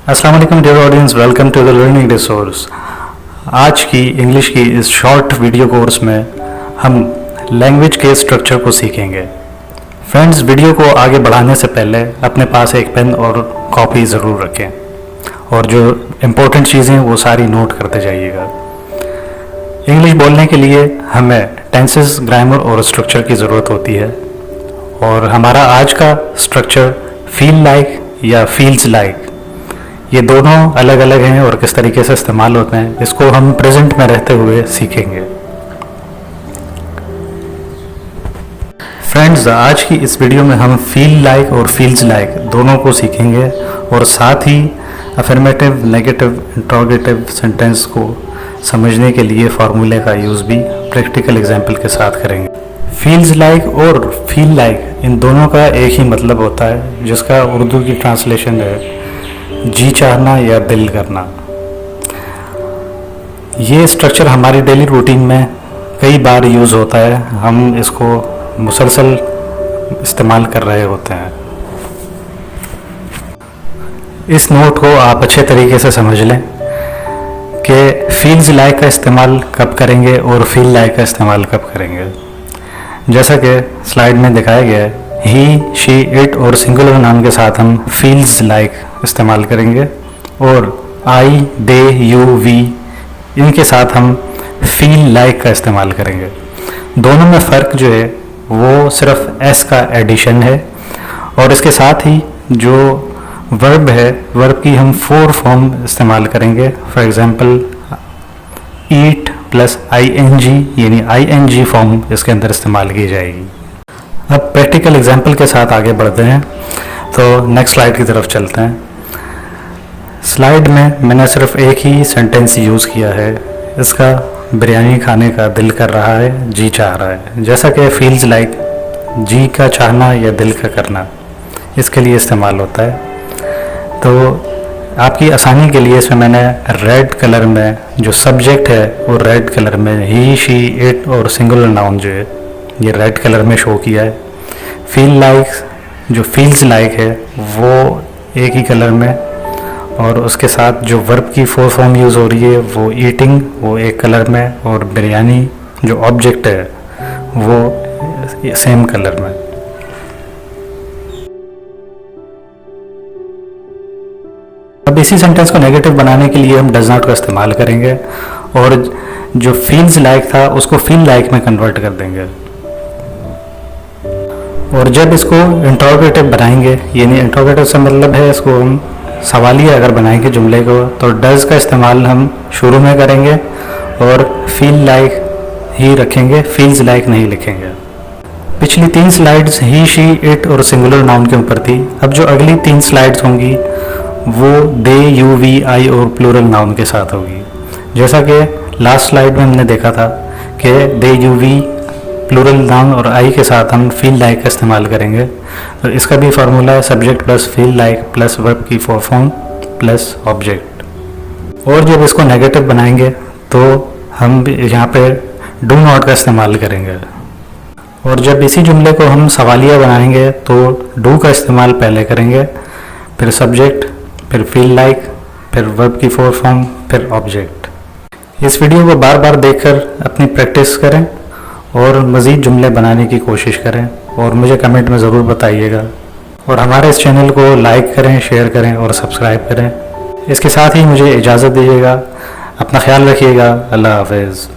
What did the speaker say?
अस्सलाम वालेकुम dear audience, welcome to the learning resource. आज की इंग्लिश की इस शॉर्ट वीडियो कोर्स में हम लैंग्वेज के स्ट्रक्चर को सीखेंगे। फ्रेंड्स, वीडियो को आगे बढ़ाने से पहले अपने पास एक पेन और कॉपी ज़रूर रखें और जो इम्पोर्टेंट चीज़ें वो सारी नोट करते जाइएगा। इंग्लिश बोलने के लिए हमें टेंसेस, ग्रामर और स्ट्रक्चर की ज़रूरत होती है और हमारा आज का स्ट्रक्चर फील लाइक या फील्स लाइक, ये दोनों अलग अलग हैं और किस तरीके से इस्तेमाल होते हैं इसको हम प्रेजेंट में रहते हुए सीखेंगे। फ्रेंड्स, आज की इस वीडियो में हम फील लाइक और फील्स लाइक दोनों को सीखेंगे और साथ ही अफर्मेटिव, नेगेटिव, इंट्रोगेटिव सेंटेंस को समझने के लिए फार्मूले का यूज़ भी प्रैक्टिकल एग्जाम्पल के साथ करेंगे। फील्स लाइक और फील लाइक इन दोनों का एक ही मतलब होता है, जिसका उर्दू की ट्रांसलेशन है जी चाहना या दिल करना। ये स्ट्रक्चर हमारी डेली रूटीन में कई बार यूज़ होता है, हम इसको मुसलसल इस्तेमाल कर रहे होते हैं। इस नोट को आप अच्छे तरीके से समझ लें कि फील्स लाइक का इस्तेमाल कब करेंगे और फील लाइक का इस्तेमाल कब करेंगे। जैसा कि स्लाइड में दिखाया गया है, ही, शी, इट और सिंगुलर नाउन के साथ हम फील्स लाइक इस्तेमाल करेंगे और आई, दे, यू, वी इनके साथ हम फील लाइक का इस्तेमाल करेंगे। दोनों में फ़र्क जो है वो सिर्फ एस का एडिशन है और इसके साथ ही जो वर्ब है, वर्ब की हम 4 फॉर्म इस्तेमाल करेंगे। For example eat plus ING यानी ING फॉर्म इसके अंदर इस्तेमाल की जाएगी। अब प्रैक्टिकल एग्जाम्पल के साथ आगे बढ़ते हैं, तो नेक्स्ट स्लाइड की तरफ चलते हैं। स्लाइड में मैंने सिर्फ एक ही सेंटेंस यूज़ किया है, इसका बिरयानी खाने का दिल कर रहा है, जी चाह रहा है। जैसा कि फील्स लाइक जी का चाहना या दिल का करना इसके लिए इस्तेमाल होता है। तो आपकी आसानी के लिए इसमें मैंने रेड कलर में जो सब्जेक्ट है वो रेड कलर में, ही, शी, इट और सिंगुलर नाउन जो है ये रेड कलर में शो किया है। फील लाइक जो फील्स लाइक है वो एक ही कलर में और उसके साथ जो वर्ब की 4 फॉर्म यूज़ हो रही है वो ईटिंग वो एक कलर में और बिरयानी जो ऑब्जेक्ट है वो सेम कलर में। अब इसी सेंटेंस को नेगेटिव बनाने के लिए हम डज नॉट का इस्तेमाल करेंगे और जो फील्स लाइक था उसको फील लाइक में कन्वर्ट कर देंगे। और जब इसको इंट्रोगेटिव बनाएंगे, यानी इंट्रोगेटिव से मतलब है इसको हम सवालिया अगर बनाएंगे जुमले को, तो डज का इस्तेमाल हम शुरू में करेंगे और फील लाइक ही रखेंगे, फील्स लाइक नहीं लिखेंगे। पिछली 3 स्लाइड्स ही, शी, इट और सिंगुलर नाउन के ऊपर थी। अब जो अगली 3 स्लाइड्स होंगी वो दे, यू, वी, आई और प्लूरल नाउन के साथ होगी। जैसा कि लास्ट स्लाइड में हमने देखा था कि दे, यू, वी, प्लूरल नाउन और आई के साथ हम फील लाइक का इस्तेमाल करेंगे। तो इसका भी फार्मूला है subject plus feel like plus verb की 4 फॉर्म प्लस ऑब्जेक्ट। और जब इसको नेगेटिव बनाएंगे तो हम यहाँ पे डू नॉट का इस्तेमाल करेंगे। और जब इसी जुमले को हम सवालिया बनाएंगे तो डू का इस्तेमाल पहले करेंगे, फिर सब्जेक्ट, फिर फील लाइक, फिर वर्ब की 4 फॉर्म, फिर ऑब्जेक्ट। इस वीडियो को बार बार देखकर अपनी प्रैक्टिस करें और मज़ीद जुमले बनाने की कोशिश करें और मुझे कमेंट में ज़रूर बताइएगा। और हमारे इस चैनल को लाइक करें, शेयर करें और सब्सक्राइब करें। इसके साथ ही मुझे इजाज़त दीजिएगा। अपना ख्याल रखिएगा। अल्लाह हाफ़िज़।